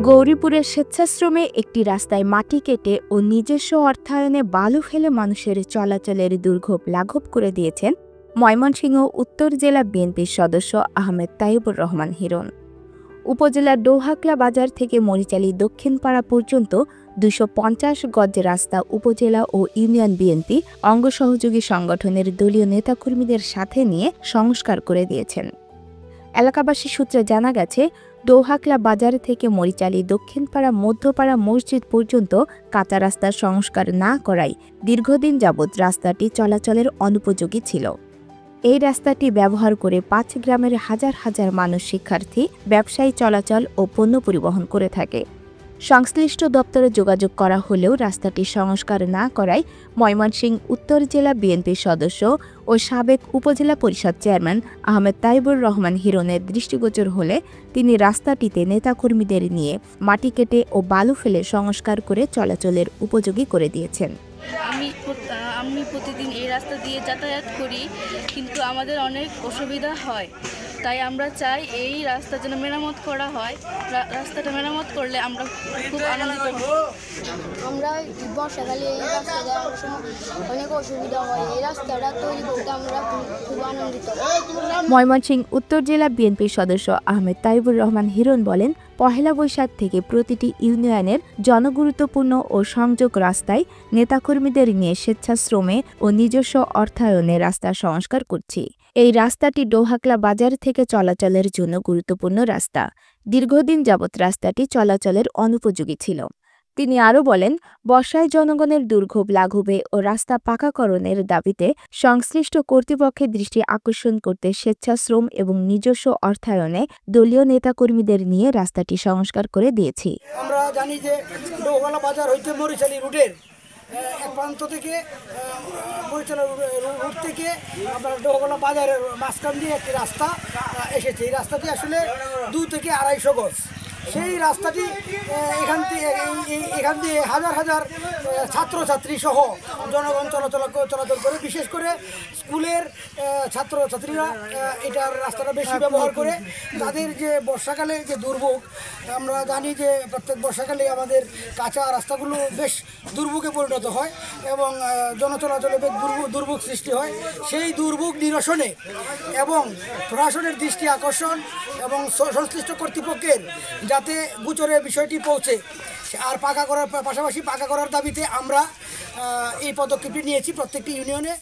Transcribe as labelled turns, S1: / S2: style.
S1: গৌরীপুরের স্বেচ্ছাশ্রমে একটি রাস্তায় মাটি কেটে ও নিজস্ব অর্থায়নে বালু ফেলে মানুষের চলাচলের দুর্ভোগ লাঘব করে দিয়েছেন ময়মনসিংহ উত্তর জেলা বিএনপির সদস্য আহমেদ তাইবুর রহমান হিরণ। উপজেলার ডৌহাকলা বাজার থেকে মরিচালী দক্ষিণপাড়া পর্যন্ত ২৫০ গজ রাস্তা উপজেলা ও ইউনিয়ন বিএনপি অঙ্গ সহযোগী সংগঠনের দলীয় নেতাকর্মীদের সাথে নিয়ে সংস্কার করে দিয়েছেন। এলাকাবাসী সূত্রে জানা গেছে, ডৌহাকলা বাজার থেকে মরিচালী দক্ষিণপাড়া মধ্যপাড়া মসজিদ পর্যন্ত কাঁচা রাস্তার সংস্কার না করায় দীর্ঘদিন যাবৎ রাস্তাটি চলাচলের অনুপযোগী ছিল। এই রাস্তাটি ব্যবহার করে ৫ গ্রামের হাজার হাজার মানুষ, শিক্ষার্থী, ব্যবসায়ী চলাচল ও পণ্য পরিবহন করে থাকে। সংশ্লিষ্ট দপ্তরে যোগাযোগ করা হলেও রাস্তাটি সংস্কার না করায় ময়মনসিংহ উত্তর জেলা বিএনপির সদস্য ও সাবেক উপজেলা পরিষদ চেয়ারম্যান আহমেদ তাইবুর রহমান হিরণের দৃষ্টিগোচর হলে তিনি রাস্তাটিতে নেতাকর্মীদের নিয়ে মাটি কেটে ও বালু ফেলে সংস্কার করে চলাচলের উপযোগী করে দিয়েছেন।
S2: আমি প্রতিদিন এই রাস্তা দিয়ে যাতায়াত করি, কিন্তু আমাদের অনেক অসুবিধা হয়। তাই আমরা চাই এই রাস্তা যেন মেরামত করা হয়। রাস্তাটা মেরামত করলে আমরা খুব আনন্দিত হব।
S3: আমরা বর্ষাকালে এই রাস্তা যাওয়ার সময় অনেক অসুবিধা হয়। এই রাস্তাটা তৈরি করতে আমরা খুব আনন্দিত।
S1: ময়মনসিংহ উত্তর জেলা বিএনপির সদস্য আহমেদ তাইবুর রহমান হিরণ বলেন, পহেলা বৈশাখ থেকে প্রতিটি ইউনিয়নের জনগুরুত্বপূর্ণ ও সংযোগ রাস্তায় নেতাকর্মীদের নিয়ে স্বেচ্ছাশ্রমে ও নিজস্ব অর্থায়নে রাস্তা সংস্কার করছি। এই রাস্তাটি ডৌহাকলা বাজার থেকে চলাচলের জন্য গুরুত্বপূর্ণ রাস্তা। দীর্ঘদিন যাবৎ রাস্তাটি চলাচলের অনুপযোগী ছিল। তিনি আরও বলেন, বর্ষায় জনগণের দুর্ভোগ লাঘবে ও রাস্তা পাকাকরণের দাবিতে সংশ্লিষ্ট কর্তৃপক্ষের দৃষ্টি আকর্ষণ করতে স্বেচ্ছাশ্রম এবং নিজস্ব অর্থায়নে দলীয় নেতাকর্মীদের নিয়ে রাস্তাটি সংস্কার করে দিয়েছি।
S4: আমরা জানি যে ডৌহাকলা বাজার হইতে মরিচালী রুটের এক প্রান্ত থেকে মরিচালী রুট থেকে আমরা ডৌহাকলা বাজারের মাঝখান দিয়ে একটি রাস্তা এসেছে। এই রাস্তাটি আসলে ২ থেকে ২৫০ গজ। সেই রাস্তাটি এখান দিয়ে হাজার হাজার ছাত্রছাত্রী সহ জনগণ চলাচল করে। বিশেষ করে স্কুলের ছাত্রছাত্রীরা এটার রাস্তাটা বেশি ব্যবহার করে। তাদের যে বর্ষাকালে যে দুর্ভোগ, আমরা জানি যে প্রত্যেক বর্ষাকালে আমাদের কাঁচা রাস্তাগুলো বেশ দুর্ভোগে পরিণত হয় এবং জনচলাচলে বেশ দুর্ভোগ সৃষ্টি হয়। সেই দুর্ভোগ নিরসনে এবং প্রশাসনের দৃষ্টি আকর্ষণ এবং সংশ্লিষ্ট কর্তৃপক্ষের যাতে গোচরে বিষয়টি পৌঁছে আর পাকা করার পাশাপাশি পাকা করার দাবিতে আমরা এই পদক্ষেপটি নিয়েছি প্রত্যেকটি ইউনিয়নে।